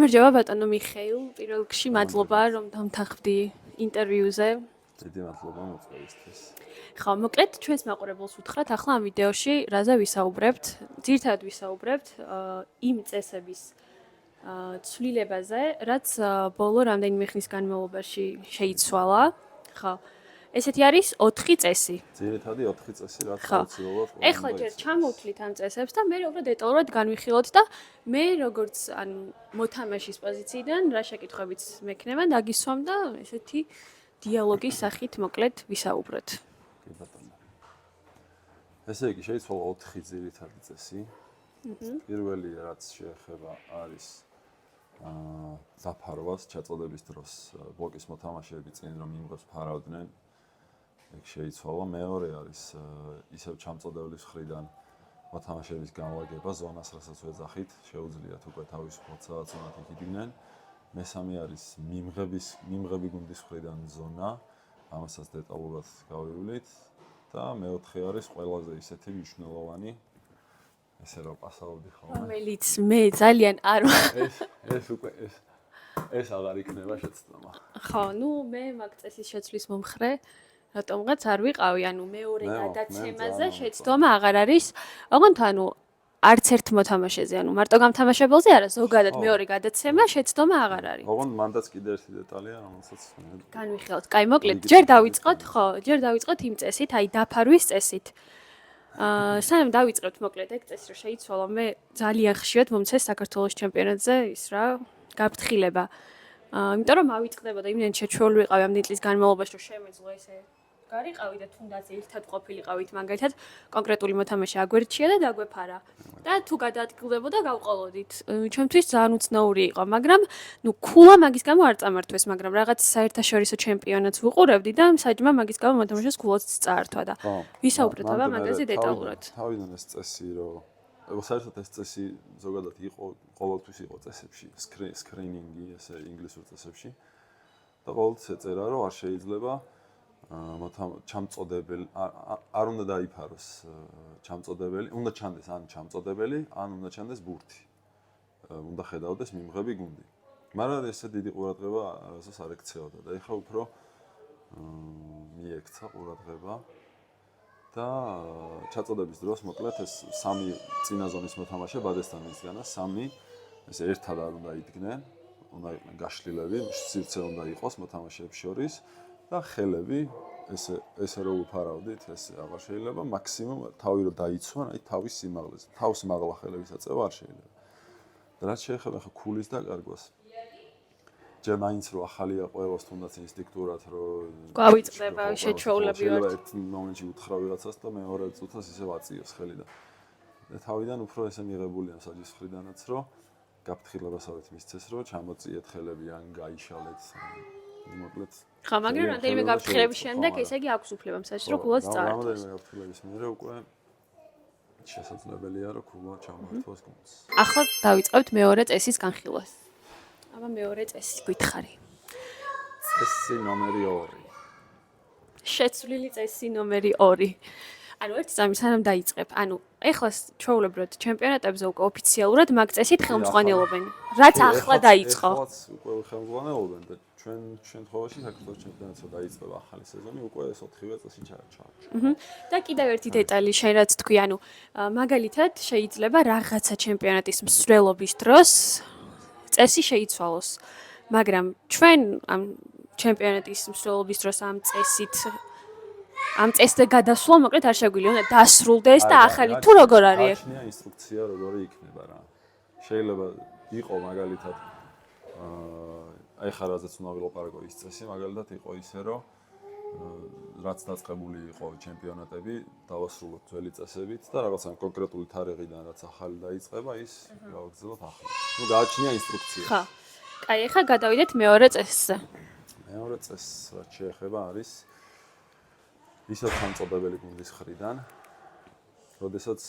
გამარჯობა ბატონო მიხეილ, პირველ რიგში მადლობა რომ დამთანხმდი ინტერვიუზე. დიდი მადლობა მოწვევისთვის. ხო, მოკლედ ჩვენს მაყურებელს უთხრათ, ახლა ამ ვიდეოში რაზე ვისაუბრებთ? ძირითადად ვისაუბრებთ იმ წესების ცვლილებაზე, რაც ბოლო რამდენიმე ხნის განმავლობაში შეიცვალა. ხო. ესეთი არის 4 წესი. ძირითადი 4 წესი, რაც აუცილებლად ყველა. ეხლა ჯერ ჩამოვთვლით ამ წესებს და მე უფრო დეტალურად განვიხილოთ და მე როგორც მოთამაშის პოზიციიდან რა შეკითხვებიც მექნება დაგისვამ და ესეთი დიალოგის სახით მოკლედ ვისაუბროთ. კი ბატონო. ესე იგი შეიცვალა 4 ძირითადი წესი. პირველი რაც შეეხება არის დაფარვას ჩაწოდების დროს ბლოკის მოთამაშეები წინ რომ იმღებს ფარავდნენ. ეგ შეიცვალა. მეორე არის ისევ ჩამწოდებლის მხრიდან მოთამაშეების განლაგება ზონას, რასაც ვეძახით, შეუძლიათ უკვე თავისუფლად სადაც უნდათ იქიდნენ. მესამე არის მიმღები გუნდის მხრიდან ზონა, ამასაც დეტალურად გავივლით და მეოთხე არის ყველაზე ისეთი მნიშვნელოვანი ესე რომ პასაობდი ხოლმე. რომელიც მე ძალიან არ ეს უკვე ეს აღარ იქნება შეცდომა. ხო, მე მაგ წესის შეცვლის მომხრე რატომღაც არ ვიყავი, მეორე გადაცემაზე შეცდომა აღარ არის. ოღონდ არც ერთ მოთამაშეზე, მარტო გამთამაშებელზე არა, ზოგადად მეორე გადაცემა შეცდომა აღარ არის. ოღონდ მანდაც კიდე ერთი დეტალია, რომელსაც განვიხილოთ. კაი, მოკლედ, ჯერ დავიწყოთ იმ წესით, აი დაფარვის წესით. სანამ დავიწყებთ მოკლედ ეგ წესი რომ შეიცვალა, მე ძალიან ხშირად მომცეს საქართველოს ჩემპიონატზე ის რა გაფრთხილება. იმიტომ რომ ავიწყდებოდა იმდენ შეჩვეული ვიყავი ამდენი წლის განმავლობაში, რომ შემეძლო ესე გარიყავი და თუნდაც ერთად ყოფილიყავით მაგალითად კონკრეტული მოთამაშე აგვერჩია და დაგვეფარა. და თუ გადაადგილდებოდა გავყოლოდით. ჩემთვის ძალიან უცნაური იყო, მაგრამ ქულა მაგის გამო არ წამართვეს, მაგრამ რაღაც საერთაშორისო ჩემპიონატს ვუყურებდი და საჯმა მაგის გამო მოთამაშეს ქულაც წაართვა და ვისაუბრეთ აბა მაგაზე დეტალურად. თავიდან ეს წესი რომ საერთოდ ეს წესი ზოგადად იყო ყოველთვის იყო წესებში, სკრინინგი ესე ინგლისურ წესებში და ყოველთვის ეწერა რომ არ შეიძლება ჩამწოდებელი არ უნდა დაიფაროს ჩამწოდებელი, უნდა ჩანდეს ან ჩამწოდებელი, ან უნდა ჩანდეს ბურთი. უნდა ხედავდეს მიმღები გუნდი. მაგრამ ესე დიდი ყურადღება არასდროს არ ექცეოდა და ეხლა უფრო მიექცა ყურადღება და ჩაწოდების დროს მოკლედ ეს 3 წინა ზონის მოთამაშე ბადესტანისგანა 3 ეს ერთად არ უნდა იდგნენ, უნდა იყვნენ გაშლილები, სივრცე უნდა იყოს მოთამაშეებს შორის. და ხელები ესე რომ უფარავდით, ეს აღარ შეიძლება, მაქსიმუმ თავი რომ დაიცვან, აი თავის სიმაღლეზე. თავს მაღლა ხელების აწევა არ შეიძლება. და რაც შეეხება ხა ქულის დაკარგვას. ჯერ მაინც რომ ახალია ყველას თუნდაც ინსტინქტურად რომ გავიწყდება შეჩვეულები ვართ. ერთ მომენტში უთხრა ვიღაცას და მეორე წუთას ისევ აწიოს ხელი და თავიდან უფრო ესე მიღებულია საჯის მხრიდანაც რომ გაფრთხილებასაც მისცეს რომ ჩამოწიეთ ხელები ან გაიშალეთ მოკლედ ხა მაგრამ რამდენიმე გაფრთხილების შემდეგ ესე იგი აქვს უფლება მსაჯს რომ ქულაც წაართვას. რამდენიმე გაფრთხილების მერე უკვე შესაძლებელია რომ ქულა ჩამოართვას გუნდს. ახლა დავიწყებთ მეორე წესის განხილვას. აბა მეორე წესი გითხარი. წესი ნომერი 2. შეცვლილი წესი ნომერი 2. ერთი წამი სანამ დაიწყებ. ეხლა ჩვეულებრივად ჩემპიონატებზე უკვე ოფიციალურად მაგ წესით ხელმძღვანელობენ. რაც ახლა დაიწყო. ეხლაც უკვე ხელმძღვანელობენ და ჩვენ შემთხვევაში საქართველოს ჩემპიონატზე დაიწყება ახალი სეზონი, უკვე ეს 4-ვე წესი ჩაარჩა. და კიდევ ერთი დეტალი შენ რაც თქვი, მაგალითად შეიძლება რაღაცა ჩემპიონატის მსვლელობის დროს წესი შეიცვალოს. მაგრამ ჩვენ ამ ჩემპიონატის მსვლელობის დროს ამ წესზე გადასვლა მოკლედ არ შეგვიძლია, უნდა დასრულდეს და ახალი თუ როგორ არის? გააჩნია ინსტრუქცია როგორი იქნება რა. შეიძლება იყო მაგალითად ეხლა რაზეც უნდა ვილაპარაკო ის წესი, მაგალითად იყო ისე რომ რაც დაწყებული იყო ჩემპიონატები, დავასრულოთ ძველი წესებით და რაღაცა კონკრეტული თარიღიდან რაც ახალი დაიწყება, ის გავაგრძელოთ ახლა. გააჩნია ინსტრუქცია. ხო. კაი, ეხლა გადავიდეთ მეორე წესზე. მეორე წესს რაც შეეხება არის ისევ ჩამწოდებელი გუნდის მხრიდან, როდესაც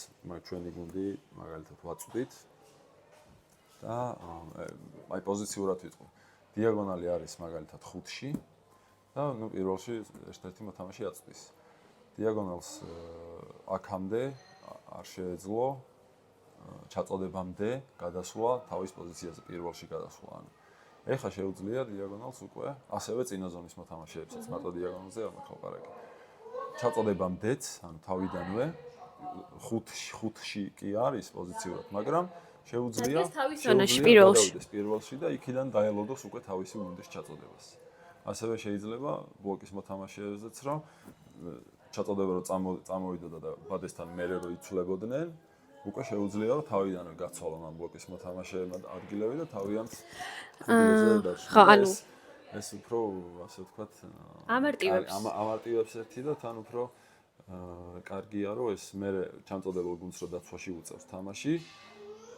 ჩვენი გუნდი მაგალითად ვაწვდით და აი პოზიციურად ვიტყვი. დიაგონალი არის მაგალითად 5-ში და პირველში ერთ-ერთი მოთამაშე აწვდის. დიაგონალს აქამდე არ შეეძლო ჩაწოდებამდე გადასვლა თავის პოზიციაზე პირველში გადასვლა. ანუ ეხლა შეუძლია დიაგონალს უკვე ასევე წინა ზონის მოთამაშეებსაც მარტო დიაგონალზე არ მახალყარაკი. ჩაწოდებამდეც, ანუ თავიდანვე 5-ში კი არის პოზიციურად, მაგრამ შეუძლია გადავიდეს პირველში და იქიდან დაელოდოს უკვე თავისი გუნდის ჩაწოდებას. ასევე შეიძლება ბლოკის მოთამაშეებზეც რომ ჩაწოდება რომ წამოვიდოდა და ბადესთან მერე რო იცვლებოდნენ, უკვე შეუძლია რომ თავიდანვე გაცვალონ ამ ბლოკის მოთამაშეებმა ადგილები და თავიანთ ადგილებზე დარჩნენ. ეს უფრო ასე ვთქვათ ამარტივებს ერთი და თან უფრო კარგია რომ ეს მერე ჩამწოდებელ გუნდს რო დაცვაში უწევს თამაში.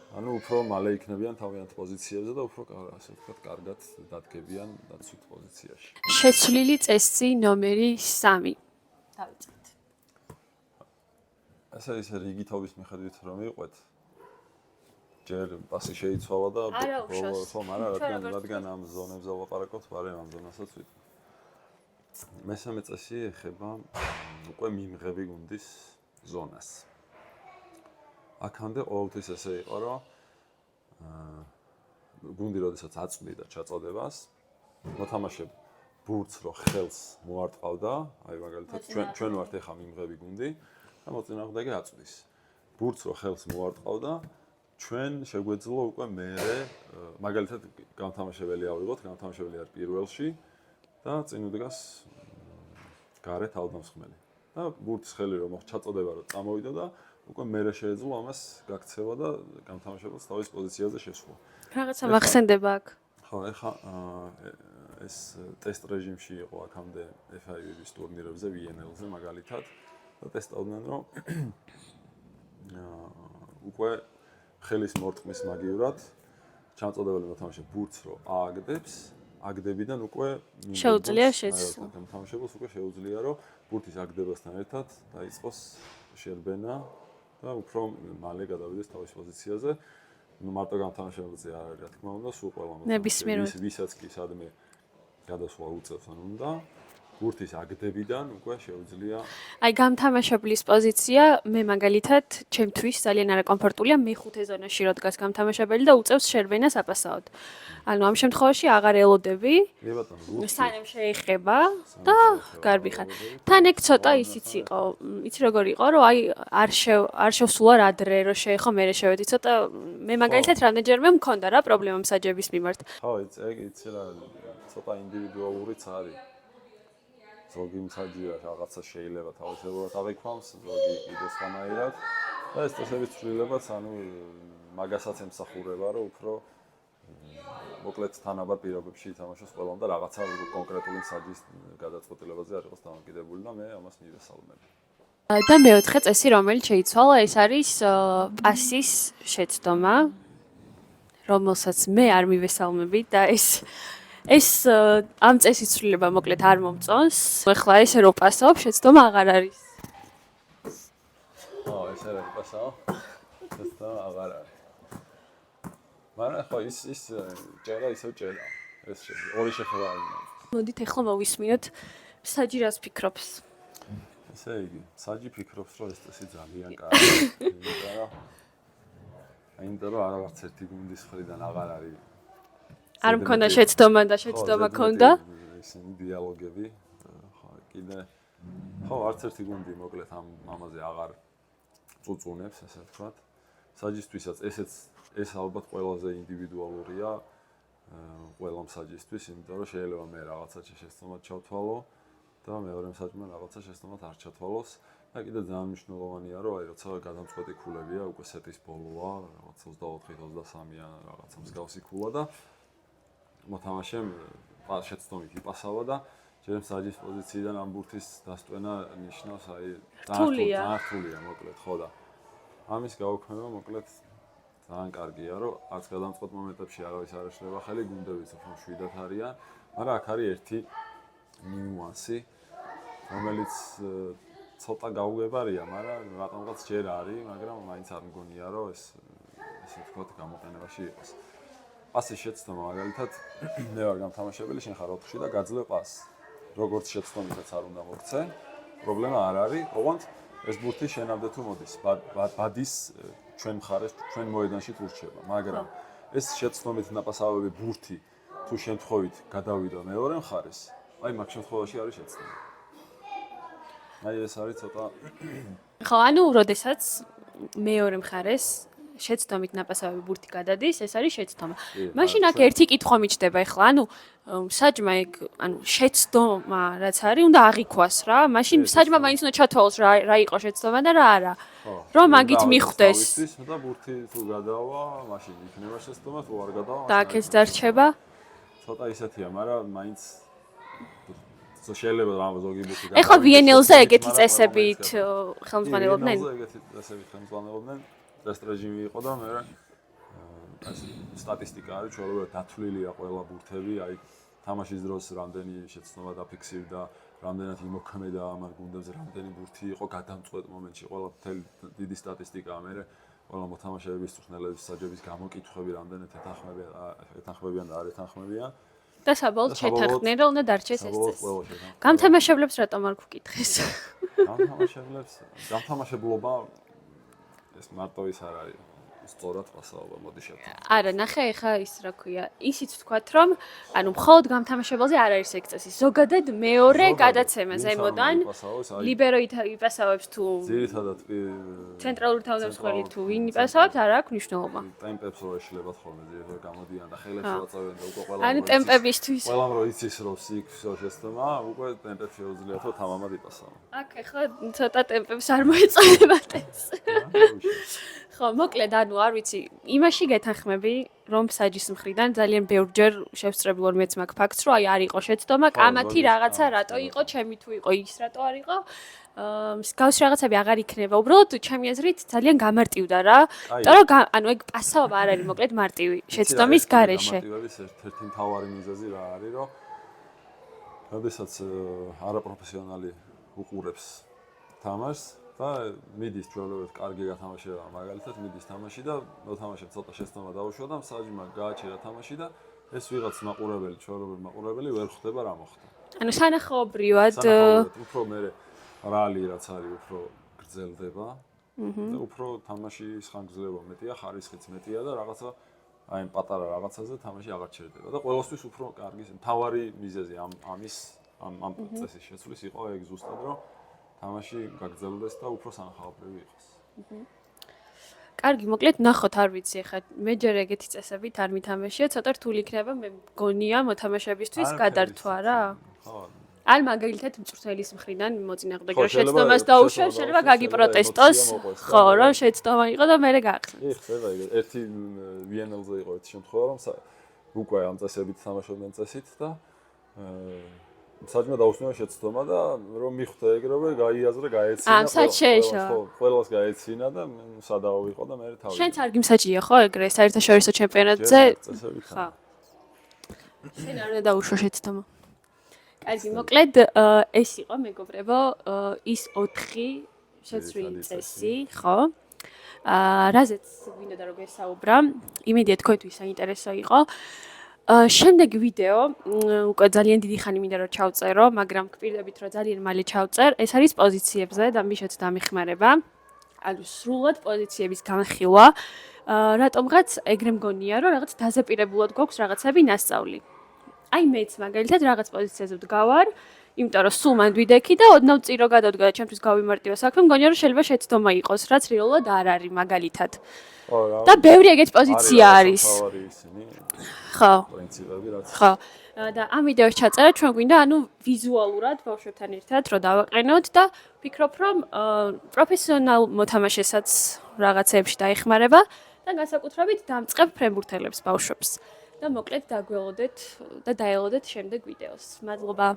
ანუ უფრო მალე იქნებიან თავიანთ პოზიციებზე და უფრო ასე ვთქვათ კარგად დადგებიან დაცვით პოზიციაში. შეცვლილი წესი ნომერი 3. დავიწყეთ. ესე ის რიგითობის მიხედვით რომ იყვეთ ჯერ პასი შეიცვალა და ხომ არა რადგან ამ ზონებზე ვლაპარაკობთ, მაგრამ ამ ზონასაც ვიტყვი. მესამე წესი ეხება უკვე მიმღები გუნდის ზონას. აქამდე ყოველთვის ესე იყო, რომ გუნდი როდესაც აწვდიდა ჩაწოდებას, მოთამაშე ბურთს რო ხელს მოარტყავდა, აი მაგალითად ჩვენ ვართ ეხა მიმღები გუნდი და მოწინააღმდეგე აწვდის. ბურთს რო ხელს მოარტყავდა, ჩვენ შეგვეძლო უკვე მერე მაგალითად გამთამაშებელი ავიღოთ, გამთამაშებელი არ პირველში და წინ უდგას გარეთ თავდამსხმელი. და ბურთის ხელი რომ ჩაწოდება რომ წამოვიდა და უკვე მერე შეეძლო ამას გაქცევა და გამთამაშებელს თავის პოზიციაზე შესვლა. რაღაცა მახსენდება აქ. ხო, ეხა ეს ტესტ რეჟიმში იყო აქამდე FIVB-ის ტურნირებზე, VNL-ზე მაგალითად და ტესტავდნენ რომ უკვე ხელის მორტყმის მაგივრად ჩამწოდებელი მოთამაშე ბურთს რო ააგდებს, აგდებიდან უკვე შეუძლია შეცვლა. მოთამაშებელს უკვე შეუძლია რომ ბურთის აგდებასთან ერთად დაიწყოს შერბენა და უფრო მალე გადავიდეს თავის პოზიციაზე. ნუ მარტო გამთამაშებელზე არ არის, რა თქმა უნდა, სულ ყველა მოთამაშე, ვისაც კი სადმე გადასვლა უწევს ან უნდა, ბურთის აგდებიდან უკვე შეუძლია. აი გამთამაშებლის პოზიცია მე მაგალითად ჩემთვის ძალიან არაკომფორტულია, მე ხუთე ზონაში რო დგას გამთამაშებელი და უწევს შერბენას აპასაოდ. ანუ ამ შემთხვევაში აღარ ელოდები. სანამ შეიხება და გარბი ხარ. თან ეგ ცოტა ისიც იყო, იცი როგორ იყო, რომ აი არ შევსულა რა დრე რო შეეხო, მე შევედი ცოტა მე მაგალითად რამდენჯერმე მქონდა რა პრობლემა მსაჯების მიმართ. ხო, ეგ იცი რა ცოტა ინდივიდუალურიც არის. ზოგი მსაჯია რაღაცა შეიძლება თავისებურად აღიქვამს, ზოგი კიდე სხვანაირად და ეს წესების ცვლილებაც, ანუ მაგასაც ემსახურება, რომ უფრო მოკლედ თანაბარ პირობებში ითამაშოს ყველამ და რაღაცა კონკრეტული მსაჯის გადაწყვეტილებაზე არ იყოს დამოკიდებული და მე ამას მივესალმები. და მეოთხე წესი, რომელიც შეიცვალა, ეს არის პასის შეცდომა, რომელსაც მე არ მივესალმები და ეს ამ წესის ცვლილება მოკლედ არ მომწონს. ეხლა ესე რო პასაობ, შეცდომა აღარ არის. ხო, ესე რო პასაობ, შეცდომა აღარ არის. მაგრამ ხო ის ჭერა ისევ ჭერა. ეს ორი შეხება არ უნდა. მოდით ეხლა მოვისმინოთ საჯი რას ფიქრობს. ესე იგი, საჯი ფიქრობს, რომ ეს წესი ძალიან კარგია. იმიტომ რომ არც ერთი გუნდის მხრიდან აღარ არის არ მქონდა შეცდომა და შეცდომა ქონდა. ისინი დიალოგები, ხო, კიდე ხო, არც ერთი გუნდი მოკლედ ამაზე აღარ წუწუნებს, ასე ვთქვათ. საჯისთვისაც ეს ალბათ ყველაზე ინდივიდუალურია ყველა მსაჯისთვის, იმიტომ რომ შეიძლება მე რაღაცა შეცდომად ჩავთვალო და მეორე მსაჯმა რაღაცა შეცდომად არ ჩათვალოს. და კიდე ძალიან მნიშვნელოვანია, რომ აი როცა გადამწყვეტი ქულებია, უკვე სეტის ბოლოა, რაღაც 24-23-ა რაღაცა მსგავსი ქულა და მოთამაშემ შეცდომით იპასავა და ჯერ მსაჯის პოზიციიდან ამ ბურთის დასტვენა ნიშნავს აი რთულია მოკლედ, ხო და ამის გაუქმება მოკლედ ძალიან კარგია, რომ არც გადამწყვეტ მომენტებში არავის არ ეშლება ხელი, გუნდებიც უფრო მშვიდად არიან, მაგრამ აქ არის ერთი ნიუანსი, რომელიც ცოტა გაუგებარია, მაგრამ რატომღაც ჯერ არის, მაგრამ მაინც არ მგონია, რომ ესე ვთქვათ გამოყენებაში იყოს. პასის შეცდომა მაგალითად მე ვარ გამთამაშებელი, შენ ხარ 4-ში და გაძლევ პასს. როგორც შეცდომითაც არ უნდა მოგცე, პრობლემა არ არის. ოღონდ ეს ბურთი შენამდე თუ მოდის, ბადის ჩვენ მხარეს, ჩვენ მოედანში თუ რჩება, მაგრამ ეს შეცდომით ნაპასავები ბურთი თუ შემთხვევით გადავიდა მეორე მხარეს, აი მაგ შემთხვევაში არის შეცდომა. აი ეს არის ცოტა ხო, ანუ როდესაც მეორე მხარეს შეცდომით ნაპასავები ბურთი გადადის, ეს არის შეცდომა. მაშინ აქ ერთი კითხვა მიჩნდება ახლა, ანუ საჯმა ეგ, ანუ შეცდომა რაც არის, უნდა აღიქვას რა. მაშინ საჯმა მაინც უნდა ჩათვალოს რა იყო შეცდომა და რა არა. რომ მაგით მიხვდეს. და ბურთი თუ გადავა, მაშინ იქნება შეცდომა, თუ არ გადავა. და აქ ეს დარჩება. ცოტა ისეთია, მაგრამ მაინც შეიძლება რა ზოგი ბურთი გადავა. ეხლა VNL-ზე ეგეთი წესებით ხელმძღვანელობდნენ? ეგეთი წესებით ხელმძღვანელობდნენ. ეს რეჟიმი იყო და მე ეს სტატისტიკა არის ჩვეულებრივ დათვლილია ყველა ბურთები, აი თამაშის დროს რამდენი შეცდომა დაფიქსირდა, რამდენად იმოქმედა ამ გუნდებზე, რამდენი ბურთი იყო გადამწყვეტ მომენტში, ყველა დიდი სტატისტიკაა მე ყველა მოთამაშეების წვრთნელების საჯების გამოკითხვები რამდენად ეთანხმებიან და არ ეთანხმებიან. და საბოლოოდ შეთანხმდნენ, რომ უნდა დარჩეს ეს წესი. გამთამაშებლებს რატომ არ გვკითხეს? გამთამაშებლობა ეს მარტო ის არ არის სწორად პასაობა მოდი შევთანხმდეთ. არა, ნახე ახლა ის რა ქვია, ისიც ვთქვათ, რომ ანუ მხოლოდ გამთამაშებელზე არ არის ეგ წესი. ზოგადად მეორე გადაცემა ზემოდან ლიბერო იპასავებს თუ ძირითადად ცენტრალური თავდამსხმელი თუ ვინ იპასავებს, არ აქვს მნიშვნელობა. ტემპებს რო ეშლებათ ხოლმე ძირითადად გამოდიან და ხელებს ვაწევენ და უკვე ყველა ანუ ტემპებისთვის. ყველამ რო იცის რომ იქ შეცდომა, უკვე ტემპებს შეუძლიათ რომ თამამად იპასავო. აქ ახლა ცოტა ტემპებს არ მოეწოდებათ ეს. ხო, მოკლედ, ანუ არ ვიცი, იმაში გეთანხმები, რომ საჯის მხრიდან ძალიან ბევრჯერ შევსწრებულ მეც მაგ ფაქტს, რომ აი არ იყო შეცდომა, კამათი რაღაცა რატო იყო, ჩემი თუ იყო ის რატო არ იყო. მსგავსი რაღაცები აღარ იქნება. უბრალოდ ჩემი აზრით ძალიან გამარტივდა რა. იმიტომ რომ ანუ ეგ პასაობა არ არის მოკლედ მარტივი შეცდომის გარეშე. გამარტივების ერთ-ერთი მთავარი მიზეზი რა არის, რომ როდესაც არაპროფესიონალი უყურებს თამაშს და მიდის ჩვეულებრივ კარგი გათამაშება, მაგალითად მიდის თამაში და მოთამაშე ცოტა შეცდომა დაუშვა და საჯმა გააჩერა თამაში და ეს ვიღაც მაყურებელი, ჩვეულებრივ მაყურებელი ვერ ხვდება რა მოხდა. ანუ სანახაობრივად უფრო მე რალი რაც არის, უფრო გრძელდება და უფრო თამაშის ხანგრძლივობა მეტია, ხარისხიც მეტია და რაღაცა აი ამ პატარა რაღაცაზე თამაში აღარ ჩერდება და ყოველთვის უფრო კარგი მთავარი მიზეზი ამ წესის შეცვლის იყო ეგ ზუსტად რომ თამაში გაგრძელდეს და უფრო სანახაობრივი იყოს. კარგი, მოკლედ ნახოთ, არ ვიცი, ახლა მე ჯერ ეგეთი წესებით არ მითამაშია, ცოტა რთული იქნება, მე მგონია მოთამაშეებისთვის გადართვა რა. ხო. ან მაგალითად მწვრთნელის მხრიდან მოწინააღმდეგე შეცდომას დაუშვებს, შეიძლება გაგიპროტესტოს, ხო, რომ შეცდომა იყო და მე გაახსენეს. კი, ხდება ეგ. ერთი VNL-ზე იყო ერთი შემთხვევა, რომ უკვე ამ წესებით თამაშობდნენ წესით და საჯმა დაუსვნა შეცდომა და რომ მიხვდა ეგრევე, გაიაზრა, გაეცინა. ყველას გაეცინა და სადაო იყო და მე თავი. შენც არ გიმსაჯია ხო ეგრე საერთაშორისო ჩემპიონატზე? ხო. შენ არ უნდა დაუშვა შეცდომა. კარგი, მოკლედ ეს იყო მეგობრებო, ის 4 შეცვლილი წესი, ხო? რაზეც გვინდოდა რომ გესაუბრა, იმედია თქვენთვის საინტერესო იყო. შემდეგი ვიდეო უკვე ძალიან დიდი ხანი მინდა რომ ჩავწერო, მაგრამ გპირდებით რომ ძალიან მალე ჩავწერ. ეს არის პოზიციებზე და მიშოთ დამიხმარება. ანუ სრულად პოზიციების განხილვა. რატომღაც ეგრე მგონია რომ რაღაც დაზაპირებულად გვაქვს რაღაცები ნასწავლი. აი მეც მაგალითად რაღაც პოზიციაზე ვდგავარ, იმიტომ რომ სულ მანდ ვიდექი და ოდნავ წირო გადავდგა და ჩემთვის გავიმარტივა საქმე, მგონია რომ შეიძლება შეცდომა იყოს, რაც რეალურად არ არის მაგალითად. და ბევრი ეგეთი პოზიცია არის. ხო. პრინციპები რაც. ხო. და ამ ვიდეოს ჩაწერა ჩვენ გვინდა ანუ ვიზუალურად ბავშვებთან ერთად რომ დავაყენოთ და ვფიქრობ რომ პროფესიონალ მოთამაშესაც რაღაცეებში დაეხმარება და განსაკუთრებით დამწყებ ფრენბურთელებს ბავშვებს. და მოკლედ დაგველოდეთ და დაელოდეთ შემდეგ ვიდეოს. მადლობა.